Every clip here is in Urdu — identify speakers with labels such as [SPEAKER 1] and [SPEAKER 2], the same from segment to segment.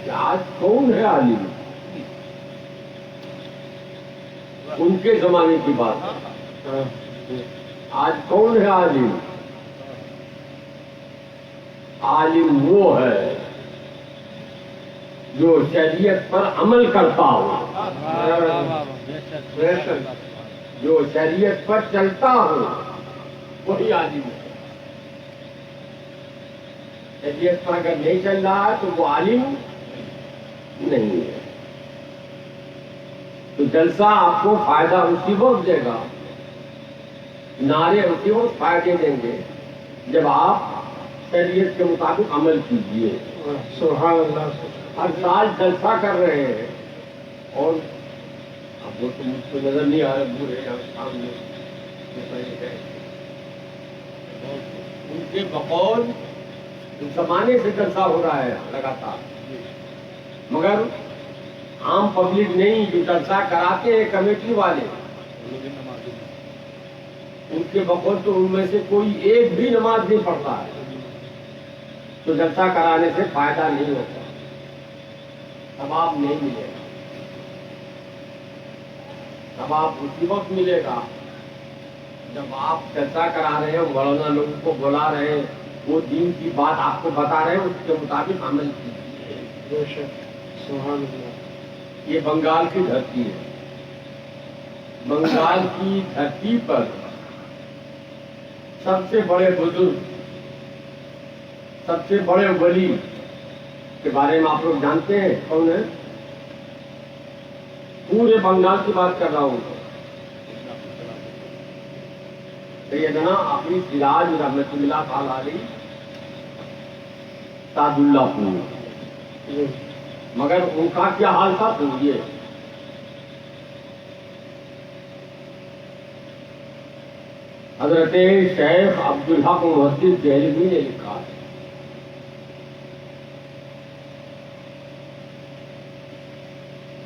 [SPEAKER 1] کہ آج کون ہے عالم؟ ان کے زمانے کی بات ہے. آج کون ہے عالم؟ عالم وہ ہے جو شریعت پر عمل کرتا ہو، جو شریعت پر چلتا ہو، وہی عالم ہے. شریعت پر اگر نہیں چل رہا ہے تو وہ عالم نہیں ہے. تو جلسہ آپ کو فائدہ اسی وقت دے گا، نعرے اسی وقت فائدے دیں گے جب آپ شریعت کے مطابق عمل کیجیے.
[SPEAKER 2] سبحان اللہ.
[SPEAKER 1] ہر سال جلسہ کر رہے ہیں اور اب وہ تو مجھ کو نظر نہیں آ رہا بورے سامنے ان کے بقول زمانے سے جلسہ ہو رہا ہے لگاتار، مگر عام پبلک نہیں، جو جلسہ کراتے ہیں کمیٹی والے، ان کے بقول تو ان میں سے کوئی ایک بھی نماز نہیں پڑھتا ہے. تو جلسہ کرانے سے فائدہ نہیں ہوتا، ثواب نہیں ملے گا. ثواب اسی وقت ملے گا جب آپ جلسہ کرا رہے ہیں، مولانا لوگوں کو بلا رہے ہیں، وہ دین کی بات آپ کو بتا رہے ہیں، اس کے مطابق عمل کیجیے.
[SPEAKER 2] بے شک. سبحان اللہ.
[SPEAKER 1] یہ بنگال کی دھرتی ہے. بنگال کی دھرتی پر سب سے بڑے بزرگ، سب سے بڑے ولی کے بارے میں آپ لوگ جانتے ہیں کون ہے؟ پورے بنگال کی بات کر رہا ہوں. سیدنا حافظ سراج رحمۃ اللہ تعالی علیہ تاج اللہ پور. مگر ان کا کیا حال تھا سنیے. حضرت شیخ عبدالحق محدث دہلوی نے لکھا ہے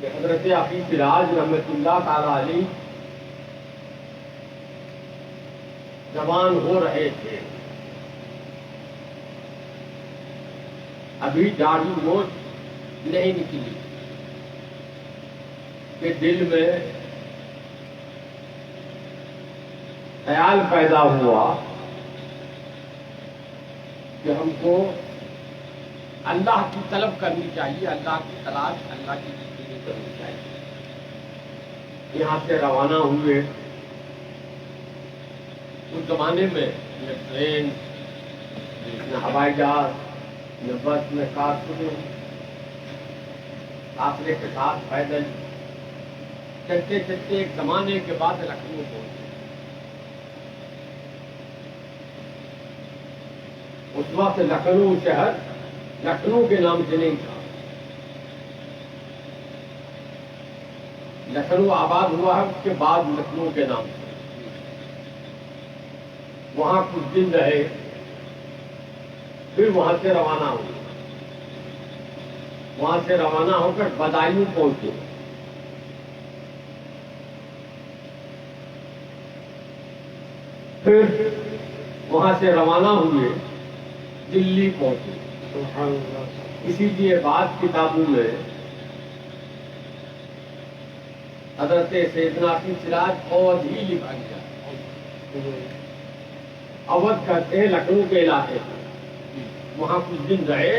[SPEAKER 1] کہ حضرت حافظ سراج رحمۃ اللہ تعالی علیہ جوان ہو رہے تھے، ابھی داڑھی موچھ نہیں نکلی کہ دل میں خیال پیدا ہوا کہ ہم کو اللہ کی طلب کرنی چاہیے، اللہ کی تلاش، اللہ کی ذکر کرنی چاہیے. یہاں سے روانہ ہوئے. اس زمانے میں نہ ٹرین، نہ ہوائی جہاز، نہ بس، نہ کار، فاصلے کے ساتھ پیدل چلتے چلتے ایک زمانے کے بعد لکھنؤ پہنچے. اس وقت لکھنؤ شہر لکھنؤ کے نام سے نہیں تھا. لکھنؤ آباد ہوا ہے اس کے بعد لکھنؤ کے نام سے. وہاں کچھ دن رہے، پھر وہاں سے روانہ ہوئے. وہاں سے روانہ ہو کر بدایوں پہنچے. پھر وہاں سے روانہ ہوئے دلی پہنچے.
[SPEAKER 2] سبحان اللہ.
[SPEAKER 1] اسی لیے بعض کتابوں میں حضرت سیدنا حافظ سراج اودھ ہی لکھا گیا. اودھ کہتے ہیں لکھنؤ کے علاقے میں. وہاں کچھ دن رہے.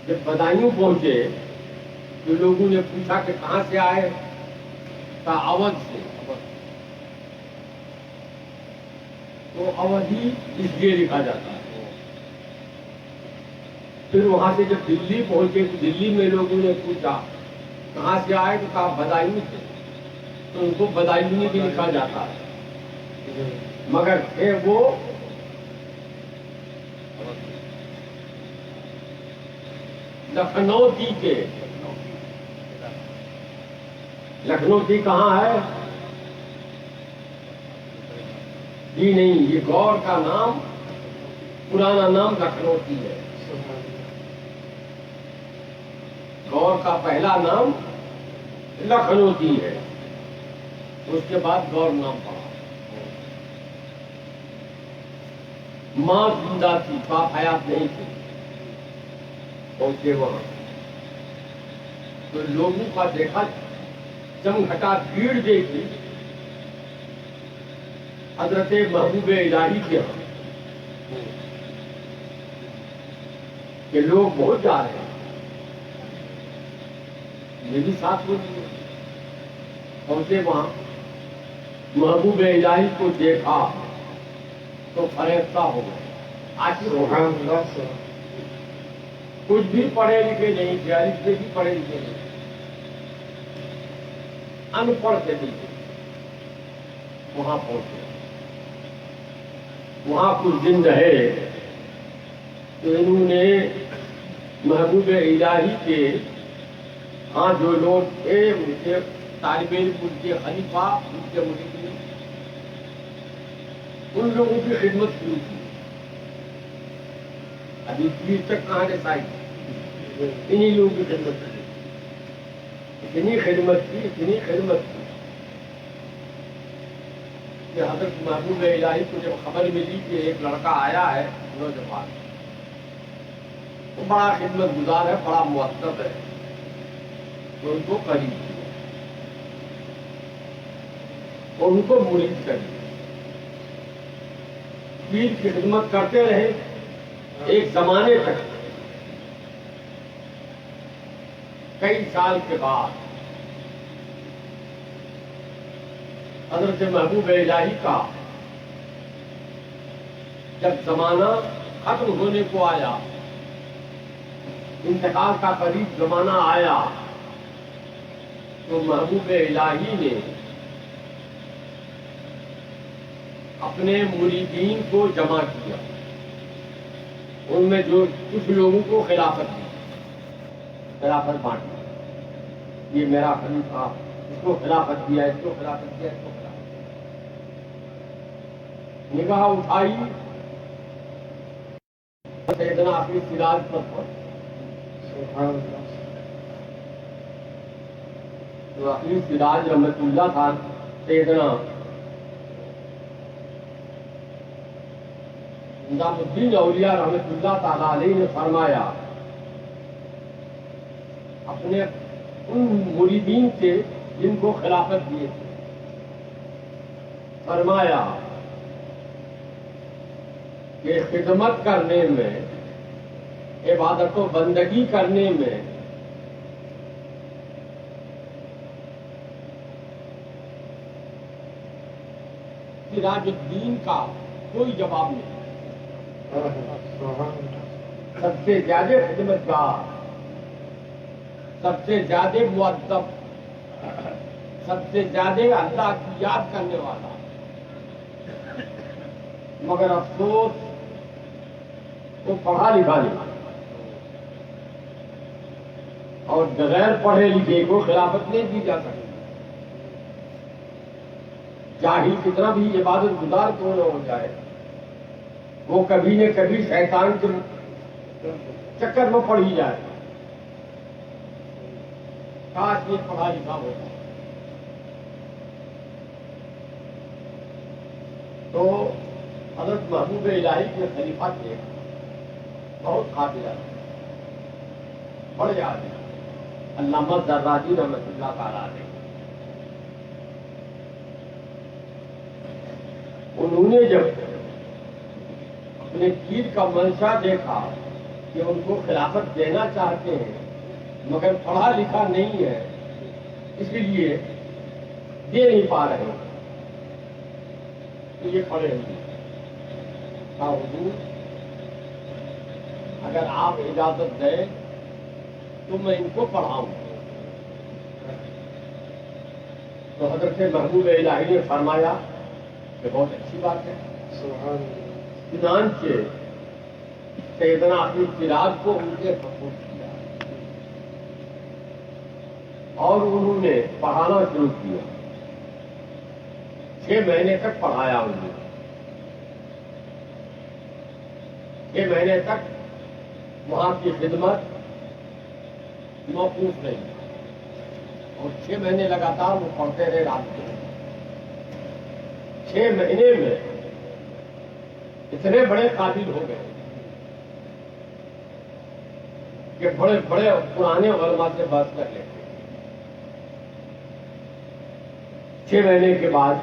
[SPEAKER 1] جب بدایوں پہنچے تو لوگوں نے پوچھا کہ کہاں سے آئے؟ کہا اودھ سے. تو اودھ ہی اس لیے لکھا جاتا ہے. پھر وہاں سے جب دلی پہنچے تو دلی میں لوگوں نے پوچھا کہاں سے آئے؟ تو کہا بدایوں سے. تو ان کو بدایوں بھی لکھا جاتا ہے، مگر تھے وہ لکھنؤ کے. لکھنؤ کہاں ہے؟ جی نہیں، یہ گور کا نام، پرانا نام لکھنؤ ہے. گور کا پہلا نام لکھنؤ ہے، اس کے بعد گور نام پڑا. ماں زندہ تھی، باپ حیات نہیں تھی. پہنچے وہاں تو لوگوں کا دیکھا چمگھٹا بھیڑ دیکھی حضرت محبوب الہی کے ہاں کہ لوگ بہت جا رہے ہیں، یہ بھی ساتھ بولیے۔ پہنچے وہاں محبوب الہی کو دیکھا تو فریفتہ ہو گئے، عاشق ہو
[SPEAKER 2] سبحان
[SPEAKER 1] گئے۔
[SPEAKER 2] اللہ سے
[SPEAKER 1] کچھ بھی پڑھے لکھے نہیں تھے، الف سے بھی پڑھے لکھے نہیں تھے، ان پڑھ سے بھی تھے۔ وہاں پہنچے، وہاں کچھ دن رہے تو انہوں نے محبوب الہی کے ہاں جو لوگ تھے ان کے طالب علم، ان کے خلیفہ، ان کے مریدین، ان لوگوں کی خدمت شروع کی۔ ابھی پیر تک کہاں رسائی، انہی لوگوں کی خدمت کی، اتنی خدمت کی، اتنی خدمت کی کہ حضرت محبوب الہی کو جب خبر ملی کہ ایک لڑکا آیا ہے نوجوان، وہ بڑا خدمت گزار ہے، بڑا مؤدب ہے، تو ان کو قریب کیا اور ان کو مرید کر دیا۔ پیر کی خدمت کرتے رہے ایک زمانے تک۔ کئی سال کے بعد حضرت محبوب الہی کا جب زمانہ ختم ہونے کو آیا، انتقال کا قریب زمانہ آیا، تو محبوب الہی نے اپنے مریدین کو جمع کیا، ان میں جو کچھ لوگوں کو خلافت دی، خلافت بانٹی، یہ میرا خلیفہ، اس کو خلافت دیا، اس کو خلافت دیا، اس کو خلافت دیا۔ نگاہ اٹھائی، سیدنا اپنی سراج پر پہنچ،
[SPEAKER 2] سبحان اللہ سے
[SPEAKER 1] تو اپنی سراج رحمت اللہ تھا، سیدنا نظام الدین اولیاء رحمت اللہ تعالی علیہ نے فرمایا اپنے ان مریدین سے جن کو خلافت دیے تھے، فرمایا کہ خدمت کرنے میں، عبادت و بندگی کرنے میں سراج الدین کا کوئی جواب نہیں۔
[SPEAKER 2] سبحان اللہ
[SPEAKER 1] سب سے زیادہ خدمت گار، سب سے زیادہ مؤدب، سب سے زیادہ اللہ کی یاد کرنے والا، مگر افسوس وہ پڑھا لکھا نہیں، اور بغیر پڑھے لکھے کو خلافت نہیں دی جا سکتی۔ جاہل کتنا بھی عبادت گزار کیوں نہ ہو جائے، وہ کبھی نہ کبھی شیطان کے چکر میں پڑ ہی جائے۔ کاش یہ پڑھا لکھا ہوتا تو حضرت محبوب الہی کے خلیفہ تھے، بہت قابل آدمی، بڑے آدمی، علامہ زراجی رحمۃ اللہ تعالی علیہ۔ انہوں نے جب اپنے پیر کا منشا دیکھا کہ ان کو خلافت دینا چاہتے ہیں مگر پڑھا لکھا نہیں ہے، اس لیے دے نہیں پا رہے، تو یہ کھڑے ہوئے، کہا حضور اگر آپ اجازت دیں تو میں ان کو پڑھاؤں۔ تو حضرت محبوب الہی نے فرمایا کہ بہت اچھی بات ہے۔
[SPEAKER 2] سبحان اللہ
[SPEAKER 1] چنانچہ سیدنا اپنی سراج کو ان کے سپورٹ کیا اور انہوں نے پڑھانا شروع کیا۔ 6 مہینے تک پڑھایا انہوں نے، 6 مہینے تک وہاں کی خدمت موقوف رہی، اور 6 مہینے لگاتار وہ پڑھتے رہے رات کو۔ 6 مہینے میں اتنے بڑے قابل ہو گئے کہ بڑے بڑے پرانے علماء سے بات کر لیتے. 6 مہینے کے بعد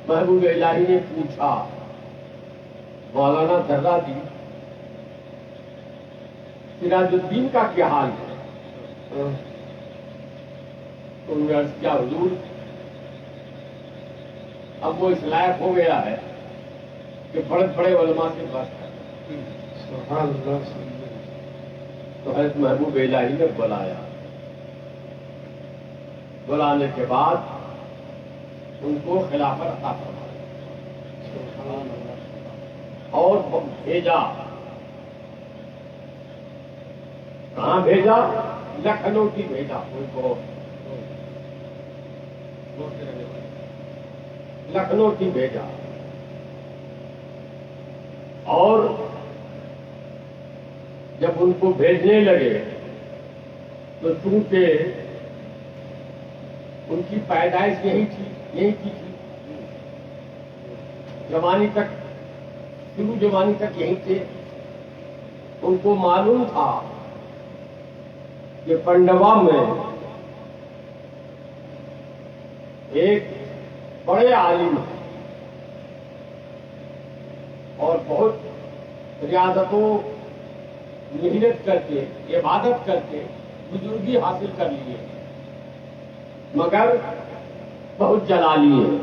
[SPEAKER 1] محبوب الہی نے پوچھا مولانا ذرہ سراج الدین کا کیا حال ہے؟ تو انہوں نے عرض کیا حضور اب وہ اس لائق ہو گیا ہے کہ بڑے بڑے علماء سے بات کرتا ہے.
[SPEAKER 2] سبحان اللہ.
[SPEAKER 1] تو حضرت محبوب الہی نے بلایا. بلانے کے بعد ان کو خلافت عطا فرمایا
[SPEAKER 2] سبحان اللہ.
[SPEAKER 1] اور بھیجا. کہاں بھیجا؟ لکھنؤ کی بھیجا ان کو. لکھنؤ کی بھیجا. اور جب ان کو بھیجنے لگے تو چونکہ ان کی پیدائش یہی کی تھی جوانی تک، شروع جوانی تک یہیں تھے. ان کو معلوم تھا کہ پنڈوا میں ایک بڑے عالم ہیں اور بہت ریاضتوں محنت کر کے عبادت کر کے بزرگی حاصل کر لیے، مگر بہت جلالی ہے.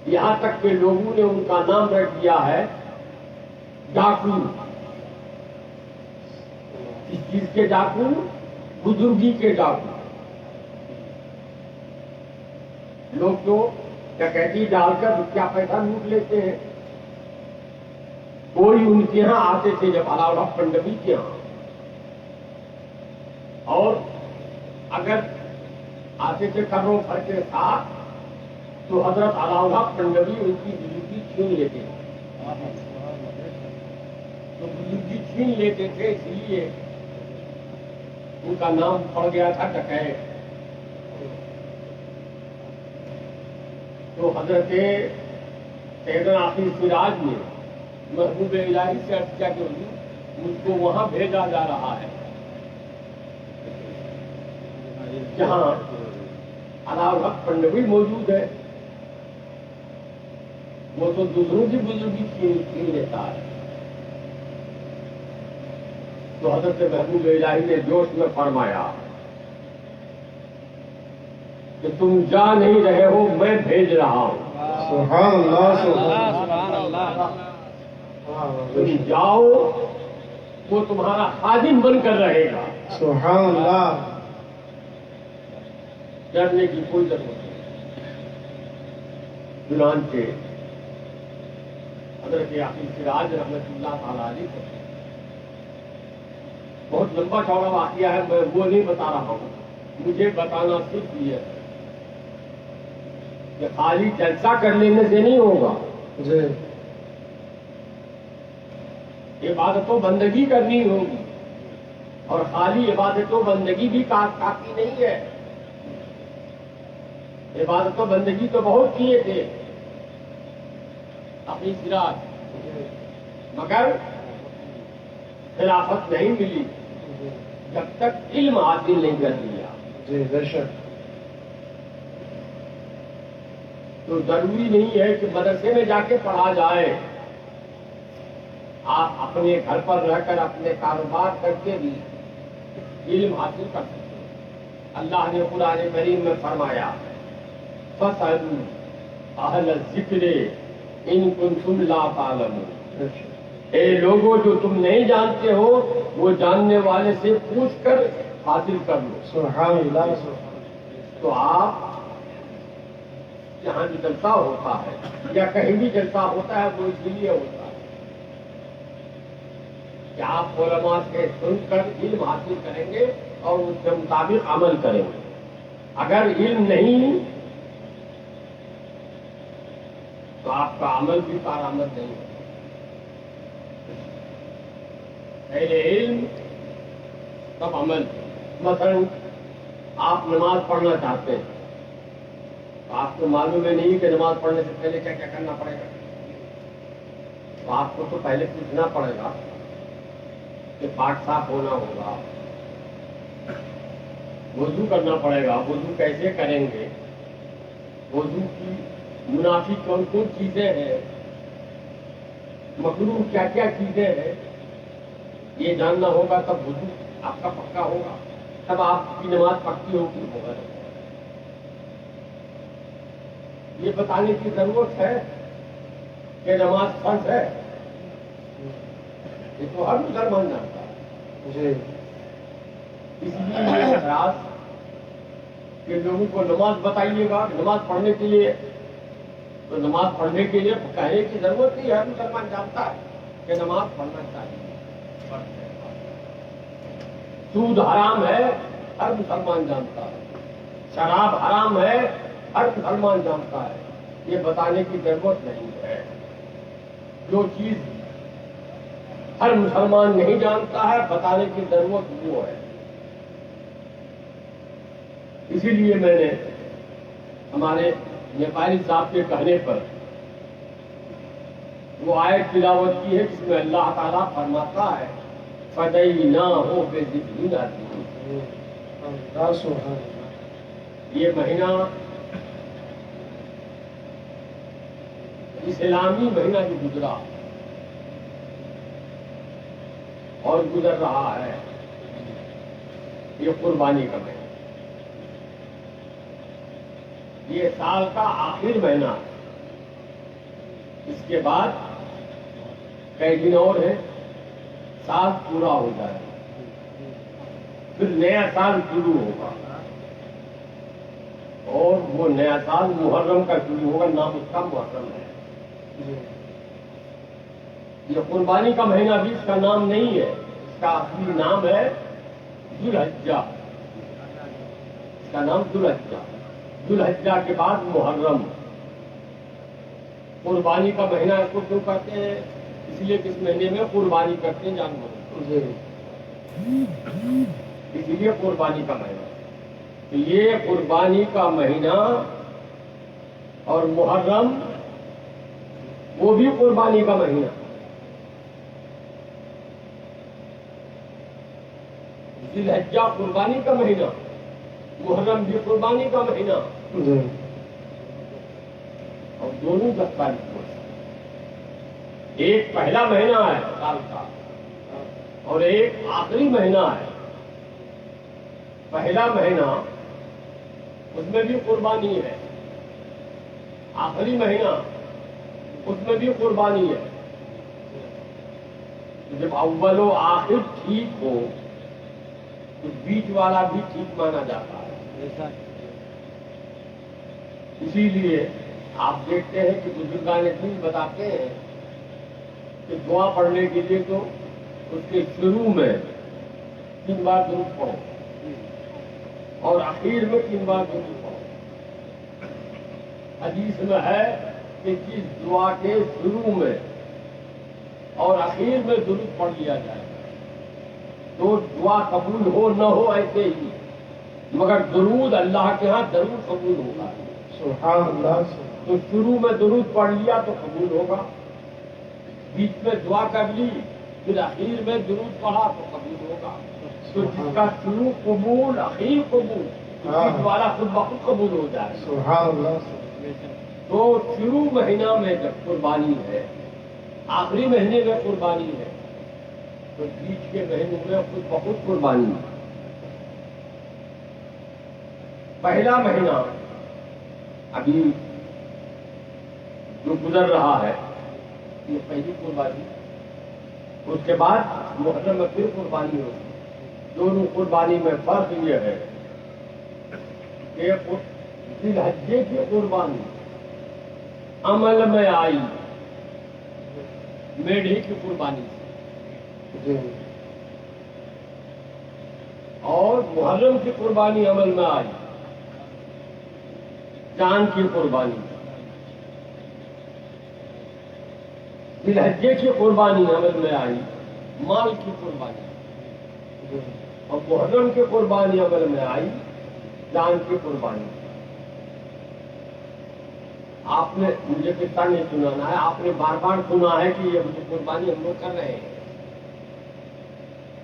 [SPEAKER 1] یہاں تک کہ لوگوں نے ان کا نام رکھ دیا ہے ڈاکو. اس چیز کے ڈاکو؟ بزرگی کے ڈاکو. لوگ تو ڈکیتی ڈال کر کیا پیسہ لوٹ لیتے ہیں. کوئی ان کے یہاں آتے تھے جب علاؤ الحق پنڈوی کے یہاں، اور اگر آتے تھے کرو پھر کے ساتھ تو حضرت علاؤ الحق پنڈوی ان کی بزرگی چھین لیتے تھے. تو بزرگی چھین لیتے تھے، اس لیے ان کا نام پڑ گیا تھا ڈکیت. تو حضرت سیدنا حافظ سراج نے محبوب الہی سے عرض کیا کہ حضور مجھ کو وہاں بھیجا جا رہا ہے جہاں علاؤ الحق پنڈوی موجود ہے. وہ تو دوسروں کی بزرگی چھین لیتا ہے. تو حضرت محبوب الہی نے جوش میں فرمایا کہ تم جا نہیں رہے ہو، میں بھیج رہا ہوں.
[SPEAKER 2] سبحان اللہ. سبحان اللہ.
[SPEAKER 1] تم جاؤ، وہ تمہارا خادم بن کر رہے گا.
[SPEAKER 2] سبحان اللہ.
[SPEAKER 1] ڈرنے کی کوئی ضرورت نہیں. چنانچہ حضرت حافظ سراج رحمۃ اللہ تعالی علیہ کو بہت لمبا چوڑا واقعہ ہے، میں وہ نہیں بتا رہا ہوں. مجھے بتانا صرف یہ ہے کہ خالی جلسہ کر لینے سے نہیں ہوگا.
[SPEAKER 2] جی.
[SPEAKER 1] عبادت و بندگی کرنی ہوگی، اور خالی عبادت و بندگی بھی کافی نہیں ہے. عبادت و بندگی تو بہت کیے تھے اپنی سراج، مگر خلافت نہیں ملی جب تک علم حاصل نہیں کر لیا.
[SPEAKER 2] جی بے شک.
[SPEAKER 1] تو ضروری نہیں ہے کہ مدرسے میں جا کے پڑھا جائے. آپ اپنے گھر پر رہ کر اپنے کاروبار کر کے بھی علم حاصل کر سکتے ہیں. اللہ نے قرآن کریم میں فرمایا فَاسْأَلُوا أَهْلَ الذِّكْرِ إِن كُنتُمْ لَا تَعْلَمُونَ. اے لوگوں جو تم نہیں جانتے ہو وہ جاننے والے سے پوچھ کر حاصل کر لو.
[SPEAKER 2] سبحان اللہ.
[SPEAKER 1] تو آپ جہاں بھی جلسہ ہوتا ہے یا کہیں بھی جلسہ ہوتا ہے وہ اس لیے ہوتا ہے کہ آپ علماء سے سن کر علم حاصل کریں گے اور اس کے مطابق عمل کریں گے. اگر علم نہیں تو آپ کا عمل بھی کارآمد نہیں ہے. پہلے علم تب عمل. مثلا آپ نماز پڑھنا چاہتے ہیں تو آپ کو معلوم ہے نہیں کہ نماز پڑھنے سے پہلے کیا کیا کرنا پڑے گا. تو آپ کو تو پہلے پوچھنا پڑے گا کہ پاک صاف ہونا ہوگا، وضو کرنا پڑے گا۔ وضو کیسے کریں گے؟ وضو کی منافی کون کون چیزیں ہیں، مکروہ کیا کیا چیزیں ہیں، یہ جاننا ہوگا، تب وضو آپ کا پکا ہوگا، تب آپ کی نماز پکی ہوگی۔ ہوگا یہ بتانے کی ضرورت ہے کہ نماز فرض ہے، یہ تو ہر مسلمان جانتا ہے۔
[SPEAKER 2] جی
[SPEAKER 1] اس لیے یہ اعتراض کہ لوگوں کو نماز بتائیے گا، نماز پڑھنے کے لیے، تو نماز پڑھنے کے لیے کہنے کی ضرورت نہیں ہے، ہر مسلمان جانتا ہے کہ نماز پڑھنا چاہیے۔ سود حرام ہے، ہر مسلمان جانتا ہے۔ شراب حرام ہے، ہر مسلمان جانتا ہے۔ یہ بتانے کی ضرورت نہیں ہے۔ جو چیز ہر مسلمان نہیں جانتا ہے، بتانے کی ضرورت وہ ہے۔ اسی لیے میں نے ہمارے نیپالی صاحب کے کہنے پر وہ آیت تلاوت کی ہے جس میں اللہ تعالیٰ فرماتا ہے فَدَيْنَاهُ بِذِبْحٍ عَظِيمٍ۔
[SPEAKER 2] سبحان اللہ۔
[SPEAKER 1] یہ مہینہ اسلامی مہینہ جو گزرا اور گزر رہا ہے، یہ قربانی کا مہینہ، یہ سال کا آخر مہینہ ہے۔ اس کے بعد کئی دن اور ہیں، سال پورا ہو جائے گا، پھر نیا سال شروع ہوگا، اور وہ نیا سال محرم کا شروع ہوگا، نام اس کا محرم ہے۔ یہ قربانی کا مہینہ بھی اس کا نام نہیں ہے، اس کا اصلی نام ہے ذو الحجہ۔ اس کا نام ذو الحجہ، ذو الحجہ کے بعد محرم۔ قربانی کا مہینہ اس کو کیوں کہتے ہیں؟ اس لیے کہ اس مہینے میں قربانی کرتے ہیں جانوروں،
[SPEAKER 2] جی
[SPEAKER 1] اسی لیے قربانی کا مہینہ۔ یہ قربانی کا مہینہ اور محرم وہ بھی قربانی کا مہینہ۔ ذی الحجہ قربانی کا مہینہ، محرم بھی قربانی کا مہینہ،
[SPEAKER 2] جی
[SPEAKER 1] اور دونوں 10 تاریخ کو۔ ایک پہلا مہینہ ہے سال کا اور ایک آخری مہینہ ہے۔ پہلا مہینہ اس میں بھی قربانی ہے، آخری مہینہ اس میں بھی قربانی ہے۔ جب اول و آخر ٹھیک ہو تو بیچ والا بھی ٹھیک مانا جاتا ہے۔ اسی لیے آپ دیکھتے ہیں کہ بزرگان دین بتاتے ہیں کہ دعا پڑھنے کے لیے تو اس کے شروع میں 3 بار درود پڑھو اور اخیر میں 3 بار درود پڑھو۔ حدیث میں ہے کہ جس دعا کے شروع میں اور اخیر میں درود پڑھ لیا جائے تو دعا قبول ہو نہ ہو ایسے ہی، مگر درود اللہ کے ہاں ضرور قبول ہوگا۔
[SPEAKER 2] سبحان اللہ۔
[SPEAKER 1] تو شروع میں درود پڑھ لیا تو قبول ہوگا، بیچ میں دعا کر لی، پھر اخیر میں درود پڑھا تو قبول ہوگا۔ تو جس کا شروع قبول اخیر قبول، بیچ والا خود بخود قبول ہو جائے۔
[SPEAKER 2] سبحان اللہ۔
[SPEAKER 1] تو شروع مہینہ میں جب قربانی ہے، آخری مہینے میں قربانی ہے، تو بیچ کے مہینوں میں خود بخود قربانی ہے۔ پہلا مہینہ ابھی جو گزر رہا ہے یہ پہلی قربانی، اس کے بعد محرم میں پھر قربانی ہوگی۔ دونوں قربانی میں فرق یہ ہے کہ ذی الحجہ کی قربانی عمل میں آئی میڑھی کی قربانی سے،
[SPEAKER 2] جی
[SPEAKER 1] اور محرم کی قربانی عمل میں آئی چاند کی قربانی۔ ذی الحجہ کی قربانی عمل میں آئی مال کی قربانی، اور محرم کی قربانی عمل میں آئی چاند کی قربانی۔ آپ نے مجھے کتنا نہیں سنانا ہے، آپ نے بار بار سنا ہے کہ یہ قربانی ہم لوگ کر رہے ہیں،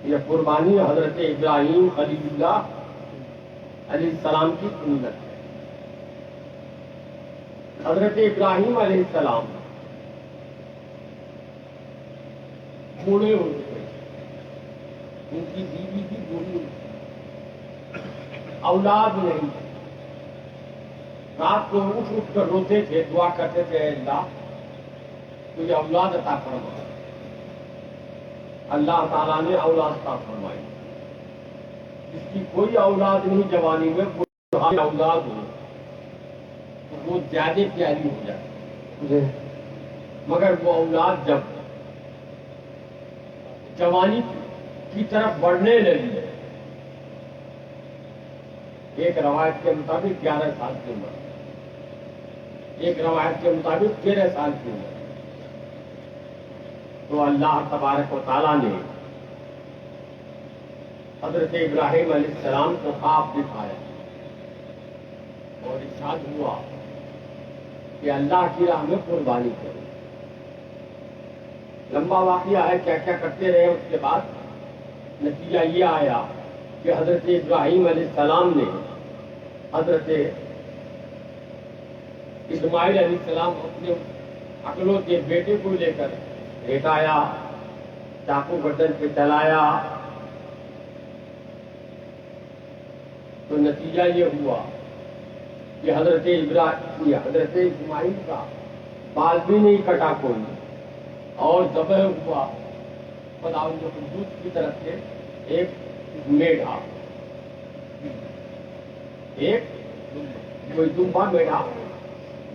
[SPEAKER 1] یہ قربانی حضرت ابراہیم خلیل اللہ علیہ السلام کی سنت ہے. حضرت ابراہیم علیہ السلام بوڑھے ہو چکے، ان کی بیوی بھی بوڑھی ہو چکی، اولاد نہیں. رات کو اٹھ کر روتے تھے، دعا کرتے تھے، اللہ تجھے اولاد عطا فرما. اللہ تعالیٰ نے اولاد عطا فرمائی. جس کی کوئی اولاد نہیں جوانی میں، کوئی اولاد ہو تو وہ زیادہ پیاری ہو جاتی.
[SPEAKER 2] جی
[SPEAKER 1] مگر وہ اولاد جب جوانی کی طرف بڑھنے لگی، ایک روایت کے مطابق 11 سال کی عمر، ایک روایت کے مطابق 13 سال کی عمر، تو اللہ تبارک و تعالیٰ نے حضرت ابراہیم علیہ السلام کو خواب دکھایا اور ارشاد ہوا کہ اللہ کی راہ میں قربانی کرو. لمبا واقعہ ہے، کیا کیا کرتے رہے. اس کے بعد نتیجہ یہ آیا کہ حضرت ابراہیم علیہ السلام نے حضرت اسماعیل علیہ السلام اپنے اکلوتے بیٹے کو لے کر لیٹایا، چاقو گردن پہ چلایا، تو نتیجہ یہ ہوا کہ حضرت اسماعیل کا بال بھی نہیں کٹا کوئی، اور ذبح ہوا خداوند قدوس کی طرف سے ایک میڑھا، ایک کوئی دمبا میڑھا،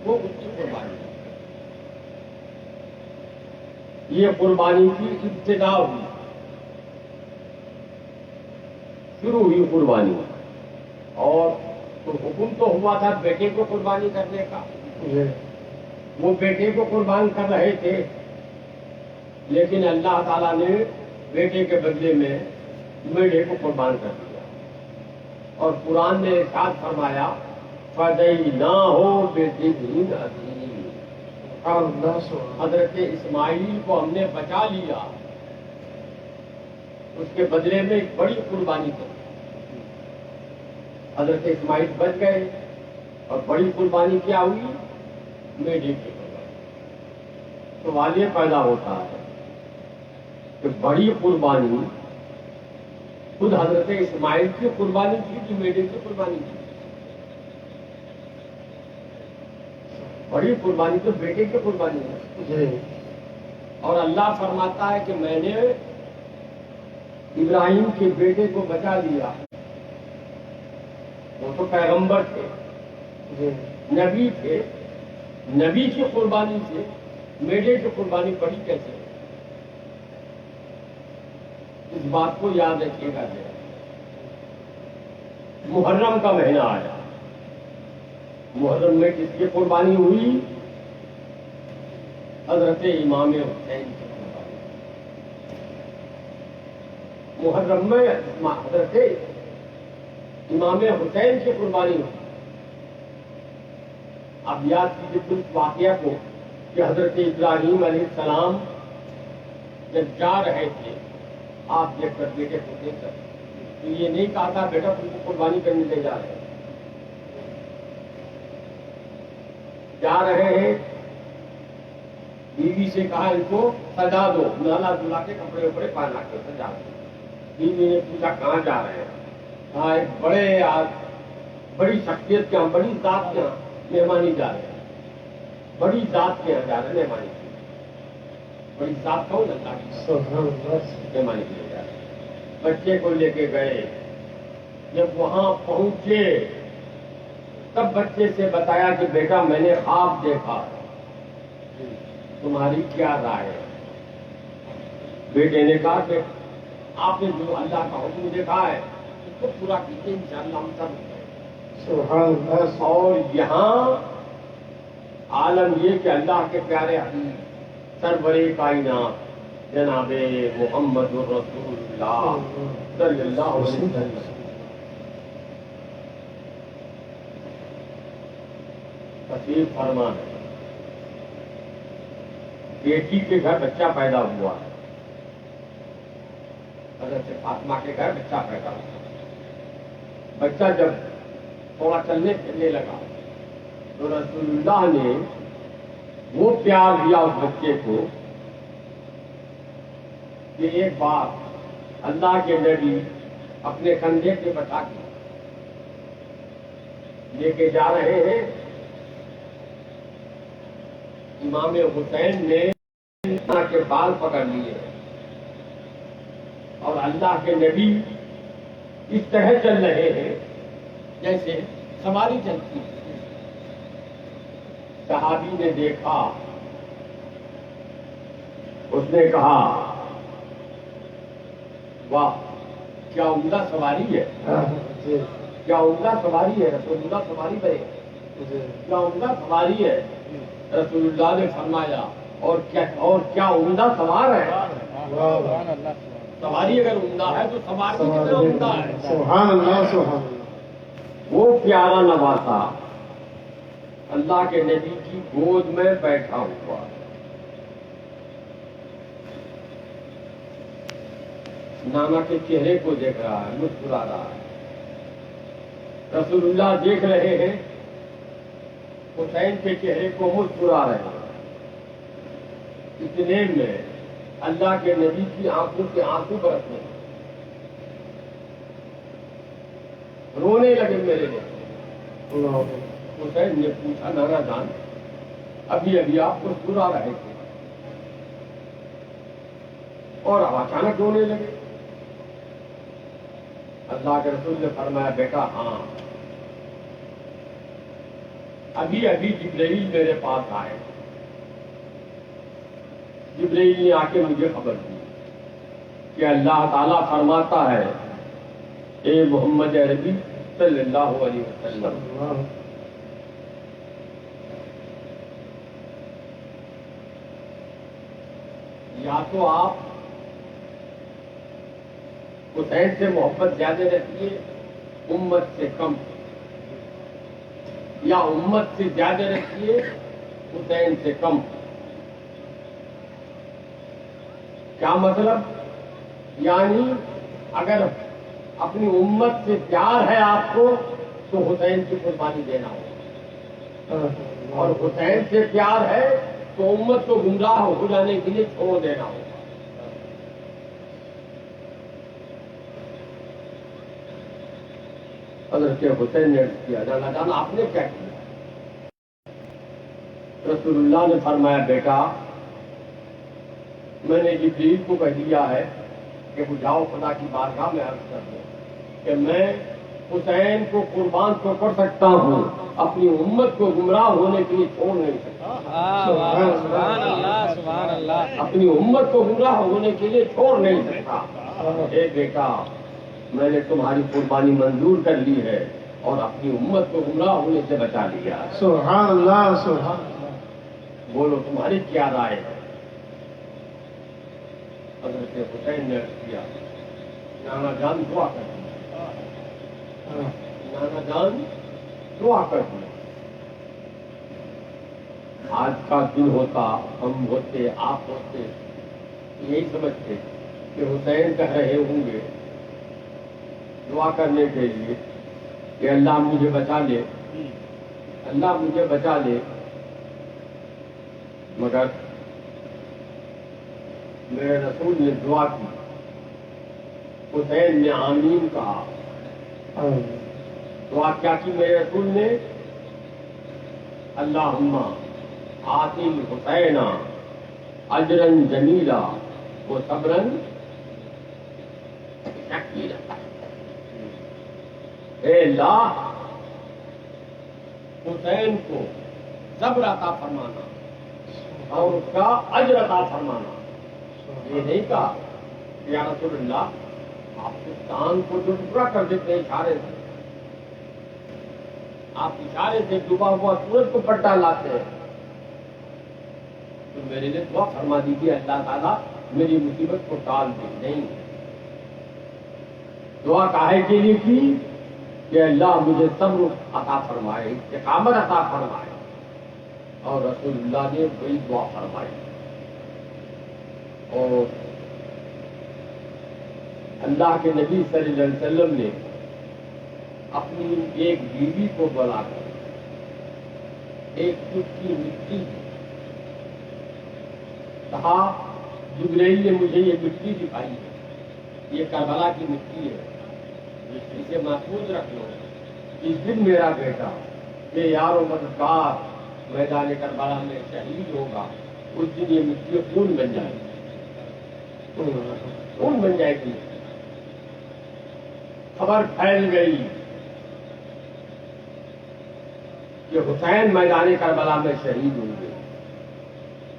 [SPEAKER 1] وہ اس کی قربانی. یہ قربانی کی ابتدا ہوئی، شروع ہوئی قربانی. اور حکم تو ہوا تھا بیٹے کو قربانی کرنے کا،
[SPEAKER 2] جی
[SPEAKER 1] وہ بیٹے کو قربان کر رہے تھے، لیکن اللہ تعالیٰ نے بیٹے کے بدلے میں میڑھے کو قربان کر دیا. اور قرآن نے ارشاد فرمایا فَدَيْنَاهُ بِذِبْحٍ عَظِيمٍ،
[SPEAKER 2] اللہ سبحانہ
[SPEAKER 1] حضرت اسماعیل کو ہم نے بچا لیا، اس کے بدلے میں ایک بڑی قربانی کی. حضرت اسماعیل بچ گئے اور بڑی قربانی کیا ہوئی؟ میڈے کی قربانی. سوال یہ پیدا ہوتا ہے کہ بڑی قربانی خود حضرت اسماعیل کی قربانی کی کہ میڈے کی قربانی کی؟ بڑی قربانی تو بیٹے کی قربانی ہے.
[SPEAKER 2] جی
[SPEAKER 1] اور اللہ فرماتا ہے کہ میں نے ابراہیم کے بیٹے کو بچا لیا. وہ تو پیغمبر تھے،
[SPEAKER 2] جی
[SPEAKER 1] نبی تھے، نبی کی قربانی سے میڈے کی قربانی بڑی کیسے؟ اس بات کو یاد رکھیے گا. محرم کا مہینہ آیا، محرم میں کس کی قربانی ہوئی؟ حضرت امام حسین کی قربانی. محرم میں حضرت امام حسین کی قربانی ہوئی. اب یاد کیجیے اس واقعہ کو کہ حضرت ابراہیم علیہ السلام جب جا رہے تھے، آپ دیکھ کر بیٹے کو دیکھ کر تو یہ نہیں کہا تھا بیٹا تم کو قربانی کرنے لے جا رہے ہیں. جا رہے ہیں، بیوی سے کہا ان کو سجا دو، نالا دھلا کے کپڑے وپڑے پہنا کے سجا دو. بیوی نے پوچھا کہاں جا رہے ہیں؟ کہا ایک بڑی شخصیت کے یہاں، بڑی ذات کے یہاں مہمانی جا رہے ہیں. بڑی ذات کے یہاں جا رہے ہیں مہمانی کے لیے. بڑی ذات کون؟ اللہ کی
[SPEAKER 2] سبحان اللہ.
[SPEAKER 1] مہمانی کے لیے جا رہے ہیں. بچے کو لے کے گئے. جب وہاں پہنچے تب بچے سے بتایا کہ بیٹا میں نے خواب دیکھا، تمہاری کیا رائے ہے؟ بیٹے نے کہا کہ آپ نے جو اللہ کا حکم دیکھا ہے اس کو پورا کیجیے، انشاءاللہ ہم سب.
[SPEAKER 2] سبحان اللہ.
[SPEAKER 1] اور یہاں عالم یہ کہ اللہ کے پیارے حبیب سرور کائنات جناب محمد رسول اللہ صلی اللہ علیہ وسلم تشریف فرما ہے. بیٹی کے گھر بچہ پیدا ہوا. حضرت فاطمہ کے گھر بچہ پیدا ہوا. بچہ جب تھوڑا چلنے پھرنے لگا تو رسول اللہ نے وہ پیار دیا اس بچے کو کہ ایک بار اللہ کے نبی اپنے کندھے پہ بٹھا کے لے کے جا رہے ہیں. امام حسین نے کے بال پکڑ لیے اور اللہ کے نبی اس طرح چل رہے ہیں جیسے سواری چلتی ہے. صحابی نے دیکھا, اس نے کہا واہ کیا عمدہ سواری ہے, کیا عمدہ سواری ہے. رسول اللہ سواری پہ کیا عمدہ سواری ہے. رسول اللہ نے فرمایا اور کیا عمدہ سوار ہے. سواری اگر عمدہ ہے تو سواری کتنا عمدہ ہے.
[SPEAKER 2] سبحان اللہ سبحان اللہ.
[SPEAKER 1] وہ پیارا نواسا اللہ کے نبی کی گود میں بیٹھا ہوا, نانا کے چہرے کو دیکھ رہا ہے, مسکرا رہا ہے. رسول اللہ دیکھ رہے ہیں حسین کے چہرے کو, مسکرا رہے ہیں. اتنے میں اللہ کے نبی کی آنکھوں کے آنسو برسنے لگے, رونے لگے میرے لیے. حسین نے پوچھا نانا جان ابھی ابھی آپ مسکرا رہے تھے اور اب اچانک رونے لگے. اللہ کے رسول نے فرمایا بیٹا ہاں ابھی ابھی جبرائیل میرے پاس آئے. جبرائیل نے آ کے مجھے خبر دی کہ اللہ تعالیٰ فرماتا ہے اے محمد عربی صلی اللہ علیہ وسلم یا تو آپ حسین سے محبت زیادہ رکھیے امت سے کم, یا امت سے زیادہ رکھیے حسین سے کم. کیا مطلب؟ یعنی اگر اپنی امت سے پیار ہے آپ کو تو حسین کی قربانی دینا ہوگا, اور حسین سے پیار ہے تو امت کو گمراہ ہو جانے کے لیے چھوڑ دینا ہوگا. حضرت حسین نے کیا جانا جانا آپ نے کیا کیا. رسول اللہ نے فرمایا بیٹا میں نے جبریل کو کہہ دیا ہے کہ بجھاؤ خدا کی بارگاہ میں عرض کر دو کہ میں حسین کو قربان تو کر سکتا ہوں, اپنی امت کو گمراہ ہونے کے لیے چھوڑ نہیں سکتا. اپنی امت کو گمراہ ہونے کے لیے چھوڑ نہیں سکتا. اے بیٹا میں نے تمہاری قربانی منظور کر لی ہے اور اپنی امت کو گمراہ ہونے سے بچا لیا.
[SPEAKER 2] سبحان اللہ سبحان اللہ.
[SPEAKER 1] بولو تمہاری کیا رائے ہے. حضرت حسین نے عرض کیا نانا جان دعا کر دیا, نانا جان دعا کر دیا. آج کا دن ہوتا ہم ہوتے آپ ہوتے یہی سمجھتے کہ حسین کہہ رہے ہوں گے دعا کرنے کے لیے کہ اللہ مجھے بچا لے, اللہ مجھے بچا لے. مگر میرے رسول نے دعا کی, حسین نے آمین کہا. دعا کیا کی میرے رسول نے؟ اللہم آتی الحسین اجرن جمیلا و صبرن شکیلا. اے اللہ حسین کو صبر عطا فرمانا اور اس کا اجر عطا فرمانا. یہ نہیں کہا یا رسول اللہ آپ کے کان کو جو ٹکڑا کر دیتے ہیں اشارے سے, آپ اشارے سے ڈوبا ہوا سورج کو پلٹا لاتے ہیں, تو میرے لیے دعا فرما دیجیے اللہ تعالیٰ میری مصیبت کو ٹال دے. نہیں, دعا کاہے کے لیے کی کہ اللہ مجھے صبر عطا فرمائے, استقامت عطا فرمائے, اور رسول اللہ نے وہی دعا فرمائی. اور اللہ کے نبی صلی اللہ علیہ وسلم نے اپنی ایک بیوی کو بلا کر ایک چٹکی مٹی دی، کہا جبرائیل نے مجھے یہ مٹی دکھائی ہے، یہ کربلا کی مٹی ہے، اسے محفوظ رکھ لو، اس دن میرا بیٹا یہ یار و مددگار میدان کربلا میں شہید ہوگا، اس دن یہ مٹی خون بن جائے گی، خون بن جائے گی۔ خبر پھیل گئی کہ حسین میدان کربلا میں شہید ہوں گے۔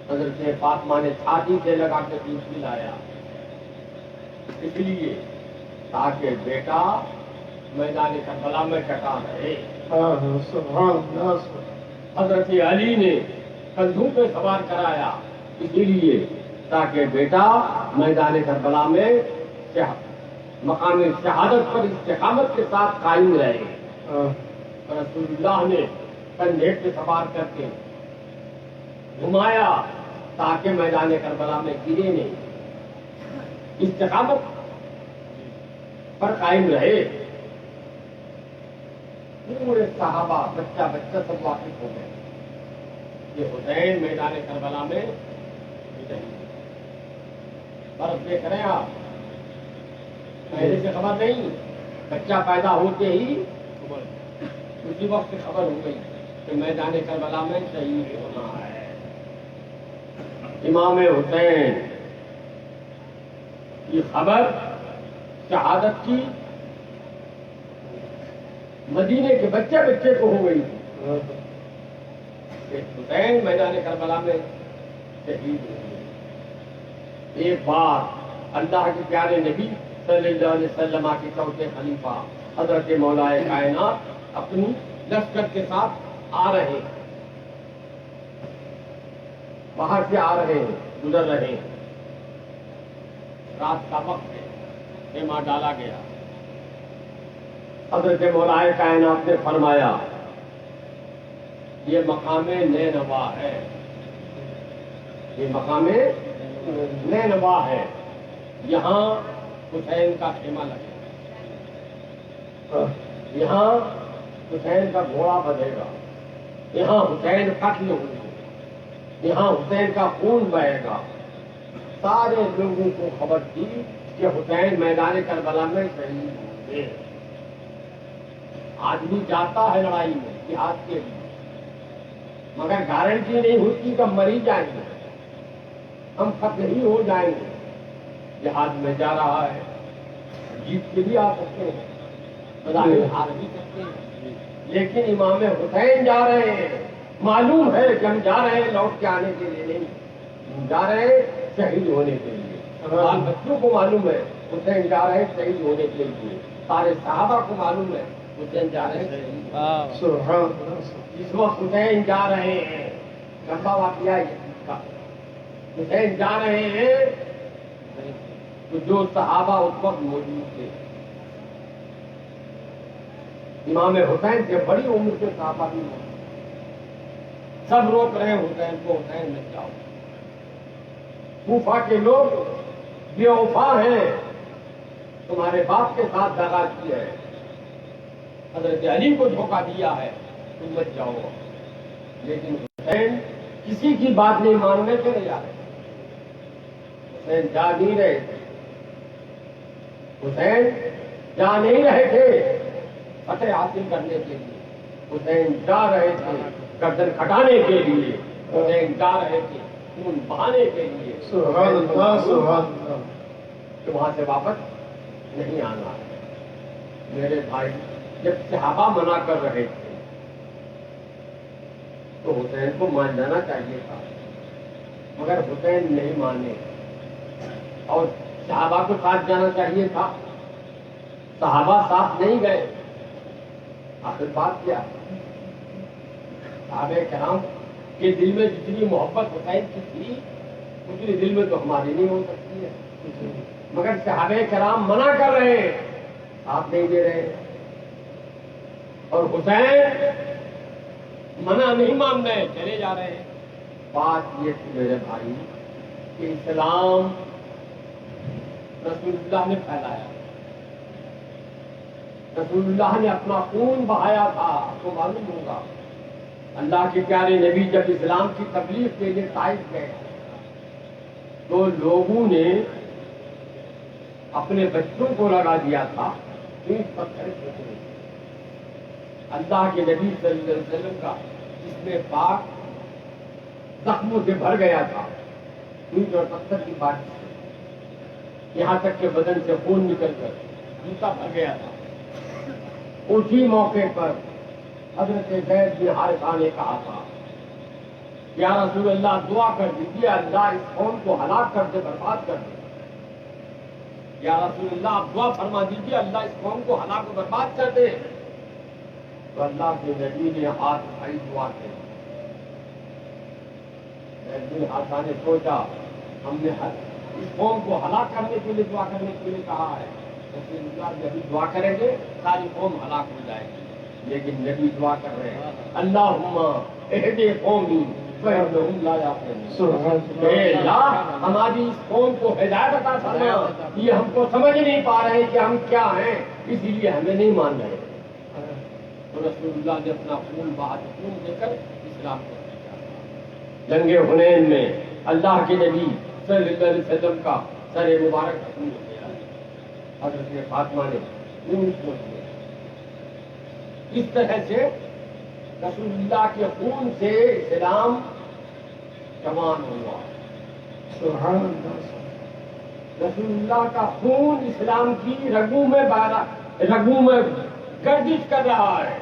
[SPEAKER 1] حضرت فاطمہ نے چھاتی سے لگا کے دودھ پلایا، اس لیے تاکہ بیٹا میدان کربلا میں ٹکا رہے۔
[SPEAKER 2] سبحان اللہ۔
[SPEAKER 1] حضرت علی نے کندھوں پہ سوار کرایا، اسی لیے تاکہ بیٹا میدان کربلا میں مقام شہادت پر استقامت کے ساتھ قائم رہے۔ رسول اللہ نے کندھے پہ سوار کر کے گھمایا تاکہ میدان کربلا میں گرے نہیں، استقامت پر قائم رہے۔ پورے صحابہ بچہ بچہ سب واقف ہو گئے یہ حسین میدان کربلا میں فرض دیکھ رہے ہیں آپ، پہلے سے خبر نہیں، بچہ پیدا ہوتے ہی اسی وقت خبر ہو گئی کہ میدان کربلا میں شہید ہونا ہے۔ امام حسین کی خبر شہادت کی مدینے کے بچے بچے کو ہو گئی کہ حسین میدان کربلا میں شہید ہوئے۔ ایک بار اللہ کے پیارے نبی صلی اللہ علیہ وسلم کے چوتھے خلیفہ حضرت مولا کائنات اپنی لشکر کے ساتھ آ رہے ہیں، باہر سے آ رہے ہیں، گزر رہے ہیں، رات کا وقت ہے، خیمہ ڈالا گیا۔ حضرت مولا کائنات نے فرمایا یہ مقام نینوا ہے، یہ مقام نینوا ہے، یہاں حسین کا خیمہ لگے گا، یہاں حسین کا گھوڑا بدھے گا، یہاں حسین قتل ہوں گے، یہاں حسین کا خون بہے گا۔ سارے لوگوں کو خبر تھی کہ حسین میدان کربلا میں شہید ہوں گے۔ آدمی جاتا ہے لڑائی میں جہاد کے لیے، مگر گارنٹی نہیں ہوتی کہ مر ہی جائیں گے، ہم ختم ہی ہو جائیں گے۔ جہاد میں جا رہا ہے، جیت کے بھی آ سکتے ہیں، بظاہر ہار بھی سکتے ہیں، لیکن امام حسین جا رہے ہیں، معلوم ہے کہ ہم جا رہے ہیں لوٹ کے آنے کے لیے نہیں، ہم جا رہے ہیں شہید ہونے کے لیے۔ بال بچوں کو معلوم ہے حسین جا رہے ہیں شہید ہونے کے لیے، سارے صحابہ کو معلوم ہے حسین جا رہے ہیں
[SPEAKER 2] سبحان
[SPEAKER 1] اس وقت حسین جا رہے ہیں۔ لمبا واقعہ ہے اس کا، حسین جا رہے ہیں تو جو صحابہ اس وقت موجود تھے، امام حسین سے بڑی عمر کے صحابہ بھی موجود، سب روک رہے ہیں حسین کو، حسین میں جاؤ، کوفہ کے لوگ بے وفا ہیں، تمہارے باپ کے ساتھ دغا کی ہے، حضرت علی کو دھوکہ دیا ہے، تم مت جاؤ۔ لیکن حسین کسی کی بات نہیں ماننے چلے جا رہے، حسین جا نہیں رہے تھے، حسین جا نہیں رہے تھے فتح حاصل کرنے کے لیے، حسین جا رہے تھے گردن کھٹانے کے لیے، حسین جا رہے تھے خون بہانے کے لیے۔
[SPEAKER 2] سبحان اللہ سبحان اللہ۔
[SPEAKER 1] کہ وہاں سے واپس نہیں آنا ہے۔ میرے بھائی جب صحابہ منع کر رہے تھے تو حسین کو مان جانا چاہیے تھا، مگر حسین نہیں مانے اور صحابہ کو ساتھ جانا چاہیے تھا، صحابہ ساتھ نہیں گئے۔ آخر بات کیا؟ صحابہ کرام کے دل میں جتنی محبت حسین کی تھی اتنی دل میں تو ہماری نہیں ہو سکتی ہے، مگر صحابہ کرام منع کر رہے ہیں، آپ نہیں دے رہے، اور حسین منع نہیں مان رہے، چلے جا رہے ہیں۔ بات یہ تھی میرے بھائی کہ اسلام رسول اللہ نے پھیلایا، رسول اللہ نے اپنا خون بہایا تھا، آپ کو معلوم ہوگا۔ اللہ کے پیارے نبی جب اسلام کی تبلیغ کے لیے طائف گئے تو لوگوں نے اپنے بچوں کو لگا دیا تھا اینٹ پتھر پھینکنے۔ اللہ کے نبی صلی اللہ علیہ وسلم کا جس میں پاک زخموں سے بھر گیا تھا، اینٹ اور پتھر کی بارش سے، یہاں تک کہ بدن سے خون نکل کر جوتا بھر گیا تھا۔ اسی موقع پر حضرت زید بن حارثہ نے کہا تھا، یا رسول اللہ دعا کر دیجیے اللہ اس قوم کو ہلاک کر دے، برباد کر دے۔ یا رسول اللہ آپ دعا فرما دیجیے اللہ اس قوم کو ہلاک و برباد کر دے۔ تو اللہ کے نبی نے ہاتھ اٹھائی دعا کی۔ زید بن حارثہ نے سوچا ہم نے اس قوم کو ہلاک کرنے کے لیے دعا کرنے کے لیے کہا ہے، رسول اللہ جب دعا کریں گے ساری قوم ہلاک ہو جائے گی، لیکن نبی دعا کر رہے ہیں اللہم اہدی قومی فإنہم لا یعقلون۔ اے اللہ ہماری اس قوم کو ہدایت عطا فرما، یہ ہم کو سمجھ نہیں پا رہے کہ ہم کیا ہیں، اسی لیے ہمیں نہیں مان رہے۔ تو رسول اللہ نے اپنا خون بہا خون دے کر اسلام کو جنگ حنین میں اللہ کے نبی صلی اللہ علیہ وسلم کا سر مبارک ختم ہو گیا، حضرت فاطمہ نے خون چھوڑ دیا۔ اس طرح سے رسول اللہ کے خون سے اسلام جوان ہوا۔
[SPEAKER 2] سبحان اللہ۔
[SPEAKER 1] رسول اللہ کا خون اسلام کی رگوں میں گردش کر رہا ہے۔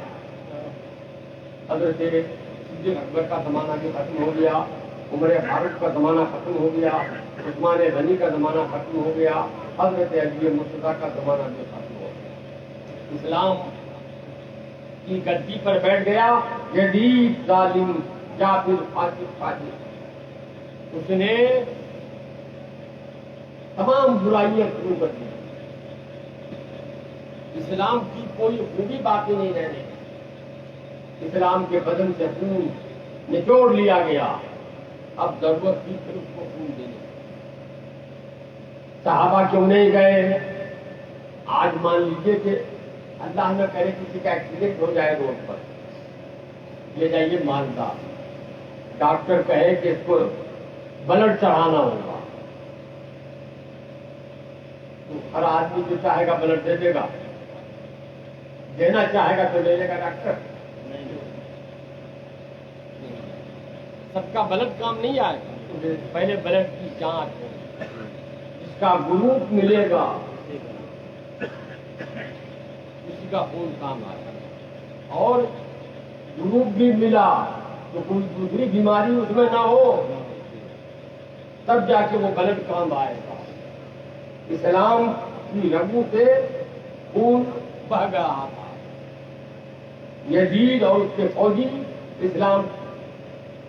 [SPEAKER 1] حضرت صدیق اکبر کا زمانہ بھی ختم ہو گیا، عمر فاروق کا زمانہ ختم ہو گیا، عثمان غنی کا زمانہ ختم ہو گیا، حضرت علی مرتضیٰ کا زمانہ بھی ختم ہو گیا۔ اسلام کی گدی پر بیٹھ گیا یزید ظالم جابر فاسق فاجر، اس نے تمام برائیاں شروع کر دی، اسلام کی کوئی خوبی باقی نہیں رہنے، اسلام کے بدن سے خون نچوڑ لیا گیا، اب ضرورت تھی پھر اس کو خون دینے۔ صحابہ کیوں نہیں گئے؟ آج مان لیجیے کہ اللہ نہ کرے کسی کا ایکسیڈنٹ ہو جائے روڈ پر، لے جائیے مالدہ، ڈاکٹر کہے کہ اس کو بلڈ چڑھانا ہوگا، تو ہر آدمی جو چاہے گا بلڈ دے دے گا، دینا چاہے گا تو لے لے گا ڈاکٹر؟ سب کا بلڈ کام نہیں آئے گا، پہلے بلڈ کی جانچ ہے، اس کا گروپ ملے گا، اسی کا خون کام آئے گا، اور گروپ بھی ملا تو کوئی دوسری بیماری اس میں نہ ہو، تب جا کے وہ بلڈ کام آئے گا۔ اسلام کی رگوں سے خون بہہ رہا تھا، یزید اور اس کے فوجی اسلام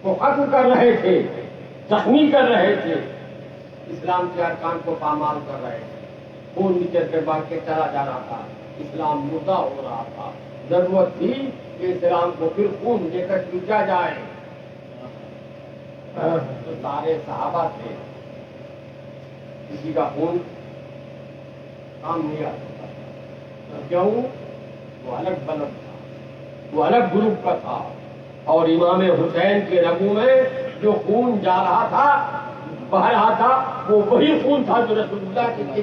[SPEAKER 1] کو ختم کر رہے تھے، زخمی کر رہے تھے، اسلام کے ارکان کو پامال کر رہے تھے، خون نیچے سے بہہ کے چلا جا رہا تھا، اسلام مردہ ہو رہا تھا، ضرورت تھی کہ اسلام کو پھر خون دے کر پوچھا جائے۔ تو سارے صحابہ تھے، کسی کا خون کام نہیں آ سکتا، کیوں؟ وہ الگ بلد تھا، وہ الگ گروپ کا تھا، اور امام حسین کے رگوں میں جو خون جا رہا تھا بہ رہا تھا وہ وہی خون تھا جو رسول اللہ کے لیے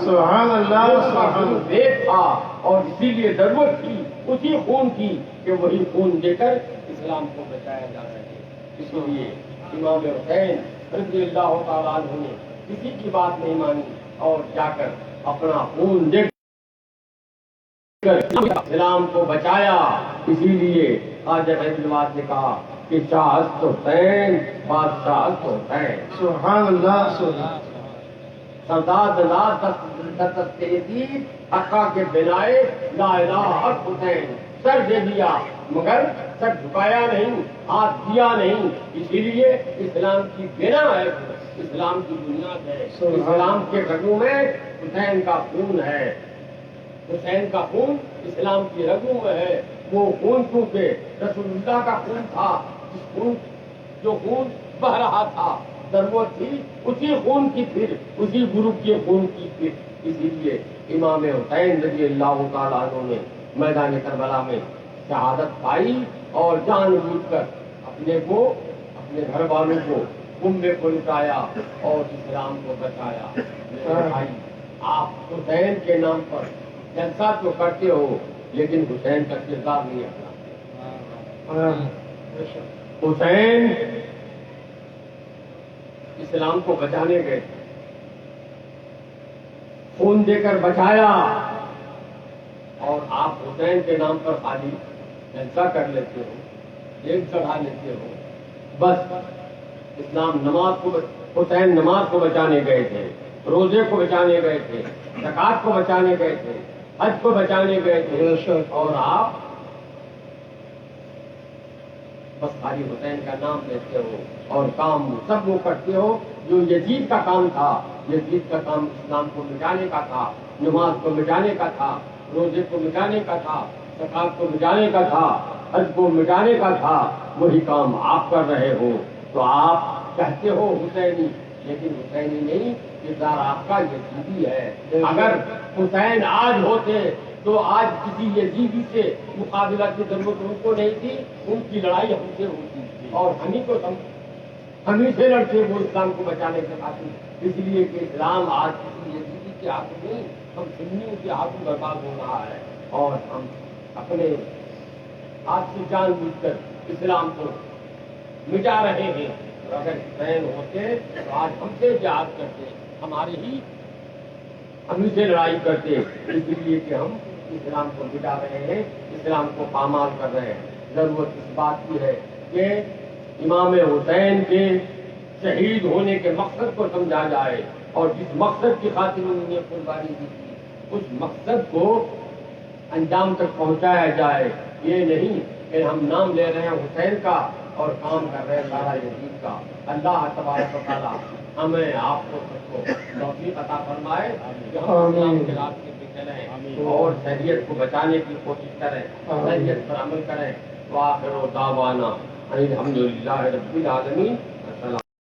[SPEAKER 2] سبحان اللہ سبحان اللہ
[SPEAKER 1] ایک تھا، اور اسی لیے ضرورت تھی اسی خون کی کہ وہی خون دے کر اسلام کو بچایا جا سکے۔ اسی لیے امام حسین رضی اللہ تعالیٰ عنہ نے کسی کی بات نہیں مانی اور جا کر اپنا خون دے کر اسلام کو بچایا۔ اسی لیے خواجہ رحمۃ اللہ نے کہا کہ شاہست حسین بادشاہست حسین،
[SPEAKER 2] سبحان اللہ سبحان
[SPEAKER 1] سردار حقا کے بنائے لا الہ حق حسین، سر دے دیا مگر سر جھکایا نہیں، ہاتھ دیا نہیں، اسی لیے اسلام کی بنا ہے، اسلام کی بنیاد ہے، اسلام کے رگوں میں حسین کا خون ہے، حسین کا خون اسلام کی رگوں میں ہے۔ وہ خون کیونکہ رسول اللہ کا خون تھا، جو خون بہ رہا تھا ضرورت تھی اسی خون کی، پھر اسی گروپ کے خون کی پھر اسی لیے امام حسین رضی اللہ تعالیٰ عنہ نے میدان کربلا میں شہادت پائی اور جان بوجھ کر اپنے کو، اپنے گھر والوں کو خون میں پہنچایا اور اسلام کو بچایا۔ میرے بھائی، آپ حسین کے نام پر جلسہ تو کرتے ہو لیکن حسین کا کردار نہیں اپنا۔ حسین اسلام کو بچانے گئے، خون دے کر بچایا، اور آپ حسین کے نام پر خالی جلسہ کر لیتے ہو، ایک چڑھا لیتے ہو۔ بس اسلام نماز کو، حسین نماز کو بچانے گئے تھے، روزے کو بچانے گئے تھے، زکات کو بچانے گئے تھے، حج کو بچانے گئے تھے، اور آپ بس خالی حسین کا نام لیتے ہو اور کام سب وہ کرتے ہو جو یزید کا کام تھا۔ یزید کا کام اسلام کو مٹانے کا تھا، نماز کو مٹانے کا تھا، روزے کو مٹانے کا تھا، زکات کو مٹانے کا تھا، حج کو مٹانے کا تھا، وہی کام آپ کر رہے ہو۔ تو آپ کہتے ہو حسینی، لیکن حسینی نہیں، کردار آپ کا یزیدی ہے۔ اگر حسین آج ہوتے تو آج کسی یزیدی سے مقابلہ کی ضرورت ان کو نہیں تھی، ان کی لڑائی ہم سے ہوتی اور ہمیں سے لڑتے وہ اسلام کو بچانے کے خاطر۔ اس لیے کہ اسلام آج کسی یزیدی کے ہاتھ میں، ہم سنیوں کے ہاتھ میں برباد ہو رہا ہے، اور ہم اپنے ہاتھ سے جان بوجھ کر اسلام کو مٹا رہے ہیں۔ اگر حسین ہوتے تو آج ہم سے جہاد کرتے، ہم سے لڑائی کرتے، اس لیے کہ ہم اسلام کو مٹا رہے ہیں، اسلام کو پامال کر رہے ہیں۔ ضرورت اس بات کی ہے کہ امام حسین کے شہید ہونے کے مقصد کو سمجھا جائے، اور جس مقصد کی خاطر انہوں نے قربانی دی تھی اس مقصد کو انجام تک پہنچایا جائے۔ یہ نہیں کہ ہم نام لے رہے ہیں حسین کا اور کام کر رہے ہیں سارا یزید کا۔ اللہ تبارک و تعالیٰ ہمیں آپ کو سب کو توفیق عطا فرمائے کہ ہم اسلام کے راستے پہ چلیں اور شریعت کو بچانے کی کوشش کریں، شریعت پر عمل کریں۔ وآخر دعوانا الحمدللہ رب العالمین۔